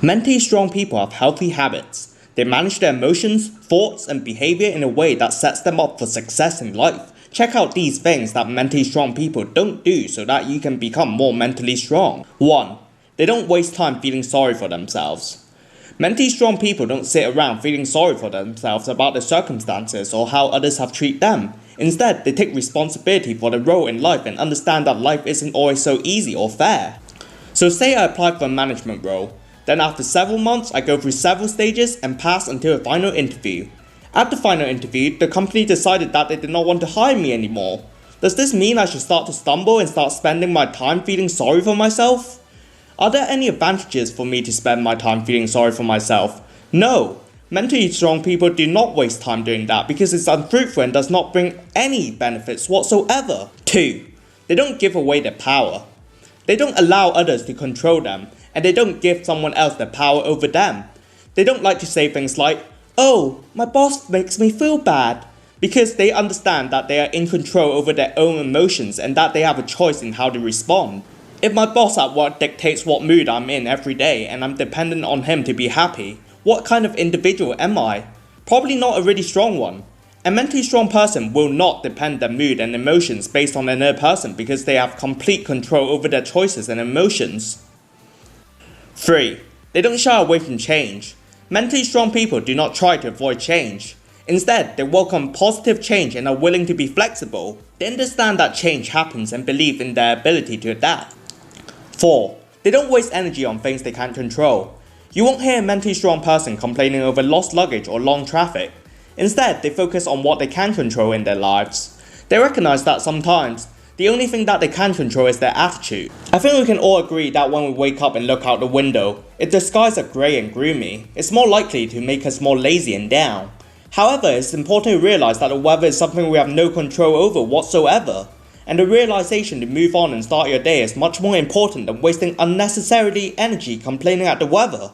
Mentally strong people have healthy habits. They manage their emotions, thoughts, and behavior in a way that sets them up for success in life. Check out these things that mentally strong people don't do so that you can become more mentally strong. 1. They don't waste time feeling sorry for themselves. Mentally strong people don't sit around feeling sorry for themselves about their circumstances or how others have treated them. Instead, they take responsibility for their role in life and understand that life isn't always so easy or fair. So say I apply for a management role. Then after several months, I go through several stages and pass until a final interview. At the final interview, the company decided that they did not want to hire me anymore. Does this mean I should start to stumble and start spending my time feeling sorry for myself? Are there any advantages for me to spend my time feeling sorry for myself? No. Mentally strong people do not waste time doing that because it's unfruitful and does not bring any benefits whatsoever. 2. They don't give away their power. They don't allow others to control them, and they don't give someone else the power over them. They don't like to say things like, "Oh, my boss makes me feel bad," because they understand that they are in control over their own emotions and that they have a choice in how to respond. If my boss at work dictates what mood I'm in every day and I'm dependent on him to be happy, what kind of individual am I? Probably not a really strong one. A mentally strong person will not depend their mood and emotions based on another person because they have complete control over their choices and emotions. 3. They don't shy away from change. Mentally strong people do not try to avoid change. Instead, they welcome positive change and are willing to be flexible. They understand that change happens and believe in their ability to adapt. 4. They don't waste energy on things they can't control. You won't hear a mentally strong person complaining over lost luggage or long traffic. Instead, they focus on what they can control in their lives. They recognize that sometimes, the only thing that they can control is their attitude. I think we can all agree that when we wake up and look out the window, if the skies are grey and gloomy, it's more likely to make us more lazy and down. However, it's important to realize that the weather is something we have no control over whatsoever. And the realization to move on and start your day is much more important than wasting unnecessarily energy complaining at the weather.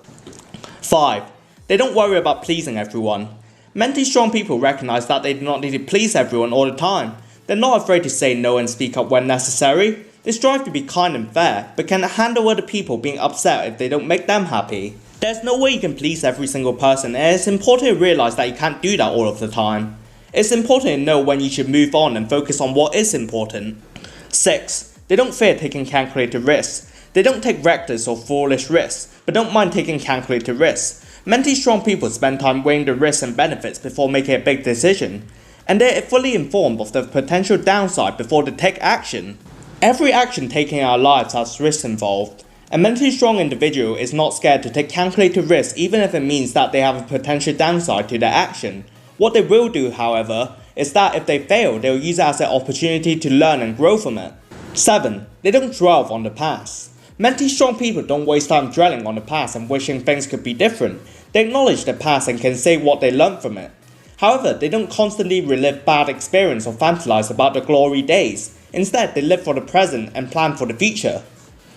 5. They don't worry about pleasing everyone. Mentally strong people recognize that they do not need to please everyone all the time. They're not afraid to say no and speak up when necessary. They strive to be kind and fair, but can handle other people being upset if they don't make them happy. There's no way you can please every single person, and it's important to realize that you can't do that all of the time. It's important to know when you should move on and focus on what is important. 6. They don't fear taking calculated risks. They don't take reckless or foolish risks, but don't mind taking calculated risks. Mentally strong people spend time weighing the risks and benefits before making a big decision, and they're fully informed of the potential downside before they take action. Every action taken in our lives has risks involved. A mentally strong individual is not scared to take calculated risks even if it means that they have a potential downside to their action. What they will do, however, is that if they fail, they will use it as an opportunity to learn and grow from it. 7. They don't dwell on the past. Mentally strong people don't waste time dwelling on the past and wishing things could be different. They acknowledge the past and can say what they learned from it. However, they don't constantly relive bad experience or fantasize about the glory days. Instead, they live for the present and plan for the future.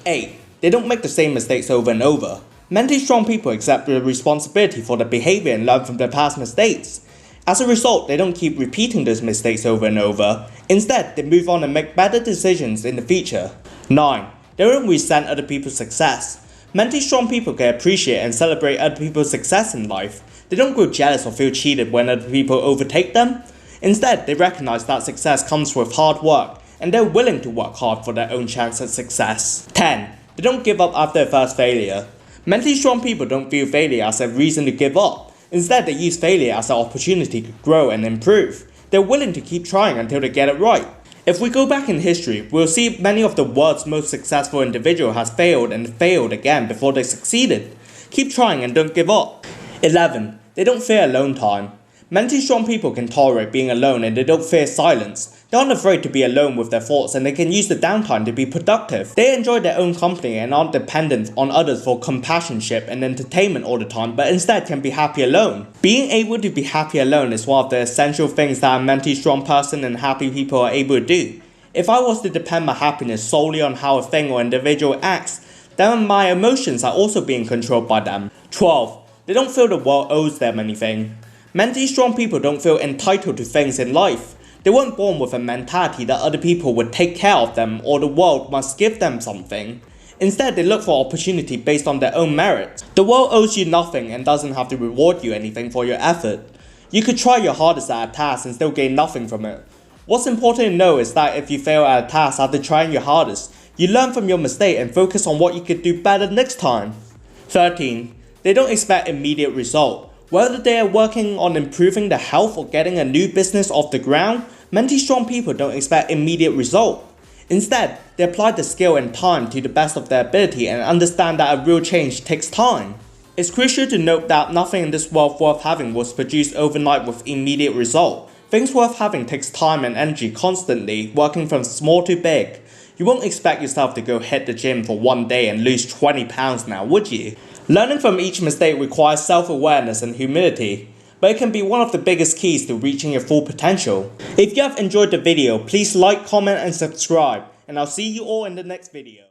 8. They don't make the same mistakes over and over. Mentally strong people accept the responsibility for their behavior and learn from their past mistakes. As a result, they don't keep repeating those mistakes over and over. Instead, they move on and make better decisions in the future. 9. They don't resent other people's success. Mentally strong people can appreciate and celebrate other people's success in life. They don't grow jealous or feel cheated when other people overtake them. Instead, they recognize that success comes with hard work, and they're willing to work hard for their own chance at success. 10. They don't give up after a first failure. Mentally strong people don't view failure as a reason to give up. Instead, they use failure as an opportunity to grow and improve. They're willing to keep trying until they get it right. If we go back in history, we'll see many of the world's most successful individuals has failed and failed again before they succeeded. Keep trying and don't give up. 11. They don't fear alone time. Mentally strong people can tolerate being alone and they don't fear silence. They aren't afraid to be alone with their thoughts and they can use the downtime to be productive. They enjoy their own company and aren't dependent on others for companionship and entertainment all the time, but instead can be happy alone. Being able to be happy alone is one of the essential things that a mentally strong person and happy people are able to do. If I was to depend my happiness solely on how a thing or individual acts, then my emotions are also being controlled by them. 12. They don't feel the world owes them anything. Mentally strong people don't feel entitled to things in life. They weren't born with a mentality that other people would take care of them or the world must give them something. Instead, they look for opportunity based on their own merit. The world owes you nothing and doesn't have to reward you anything for your effort. You could try your hardest at a task and still gain nothing from it. What's important to know is that if you fail at a task after trying your hardest, you learn from your mistake and focus on what you could do better next time. 13. They don't expect immediate result. Whether they are working on improving their health or getting a new business off the ground, mentally strong people don't expect immediate result. Instead, they apply the skill and time to the best of their ability and understand that a real change takes time. It's crucial to note that nothing in this world worth having was produced overnight with immediate result. Things worth having takes time and energy constantly, working from small to big. You won't expect yourself to go hit the gym for one day and lose 20 pounds now, would you? Learning from each mistake requires self-awareness and humility, but it can be one of the biggest keys to reaching your full potential. If you have enjoyed the video, please like, comment and subscribe, and I'll see you all in the next video.